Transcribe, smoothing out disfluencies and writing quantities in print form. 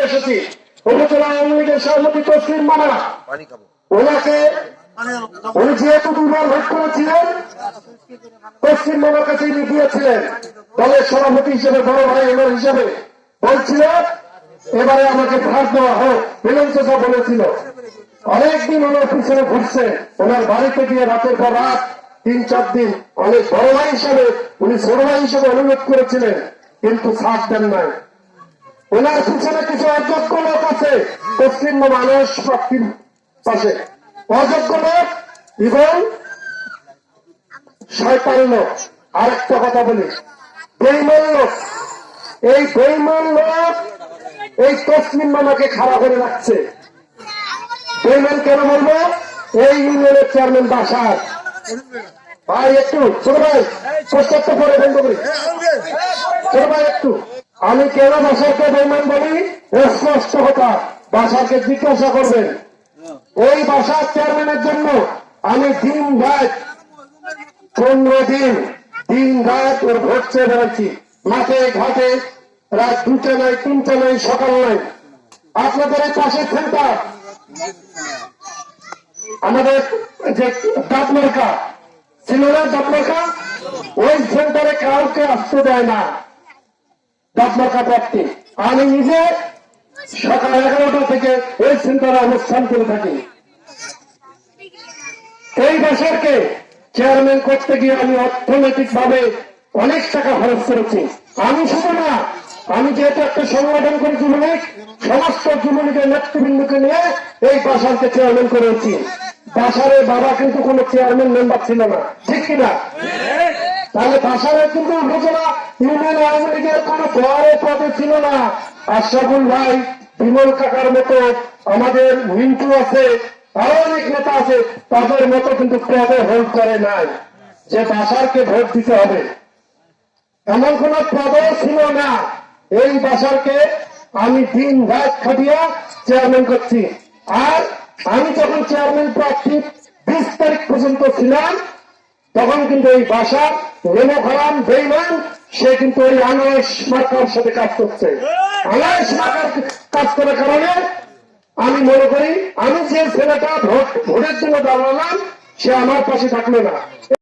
এসেছি। উপজেলা আওয়ামী লীগের সভাপতি তসলিম মানা, ওনাকে উনি যেহেতু 2 বার ভোট করেছিলেন, তসলিম মানার কাছে উনি গিয়েছিলেন দলের সভাপতি হিসেবে, বড় ভাই ওনার হিসেবে বলছিলেন এবারে আমাকে ভাগ দেওয়া হোক। মিলন চাচা বলেছিল, অনেকদিন ওনার পিছনে ঘুরছে, ওনার বাড়িতে গিয়ে রাতের পর রাত 3-4 দিন অনেক বড় ভাই হিসেবে উনি ছোট ভাই হিসেবে অনুরোধ করেছিলেন, কিন্তু সাথ দেন নাই। ওনার পিছনে কিছু অযোগ্য লোক আছে তসলিম মানুষ প্রাপ্তির পাশে, অযোগ্য লোক এবং শয়তান লোক। আরেকটা কথা বলি, বেঈমান লোক। এই বেঈমান লোক এই তসলিম মামাকে খাড়া করে রাখছে। বেঈমান কেন বলবো? এই ইউনিয়নের চেয়ারম্যান বাসার ভাই, একটু ছোট ভাই প্রস্তাবটা পরে বন্ধ করি। ছোট ভাই একটু, আমি কেন বাসারকে বেঈমান বলি? স্পষ্ট কথা, বাসারকে জিজ্ঞাসা করবেন। ওই বাসার চেয়ারম্যানের জন্য আমি দিন রাত 15 দিন দিন রাত ওর ভোট চেয়ে বেড়াচ্ছি, মাঠে ঘাটে, রাত 2টা নাই 3টা নাই সকাল নাই। আপনাদের এই পাশের সেন্টার আমাদের যে ডাবমার্কা ছিল না, ডাবমার্কা, ওই সেন্টারে কাউকে আসতে দেয় না ডাবমার্কা প্রার্থী। আমি নিজে সকাল 11টা থেকে ওই সেন্টারে অনুষ্ঠান করে থাকি। এই বছরকে চেয়ারম্যান করতে গিয়ে আমি অর্থনৈতিক ভাবে অনেক টাকা খরচ করেছি। আমি শুধু না, আমি যেহেতু একটা সংগঠন করে যুবলীগ, সমস্ত যুবলীগের নেতৃবৃন্দকে নিয়ে এই বাসারকে চেয়ারম্যান করেছি। বাসারের বাবা কিন্তু কোন চেয়ারম্যান মেম্বার ছিল না, ঠিক কিনা? তাহলে বাসারে কিন্তু উপজেলা ইউনিয়ন আওয়ামী লীগের কোন বড় পদে ছিল না। আশরাফুল ভাই, বিমল কাকার মতো, আমাদের মিন্টু আছে, আরো অনেক নেতা আছে, তাদের মতো কিন্তু পদে হোল্ড করে নাই যে বাসারকে ভোট দিতে হবে, এমন কোন পদও ছিল না। এই বাসারকে আমি দিন রাত খাটিয়া চেয়ারম্যান করছি। আর আমি যখন চেয়ারম্যান প্রার্থী 20 তারিখ পর্যন্ত ছিলাম, তখন কিন্তু এই বাসার রেমো খারাম বেঈমান, সে কিন্তু ওই আনারস মার্কার সাথে কাজ করছে। আনারস মার্কার কাজ করার কারণে আমি মনে করি আমি যে ছেলেটা ভোটের জন্য দাঁড়ালাম, সে আমার পাশে থাকলো না।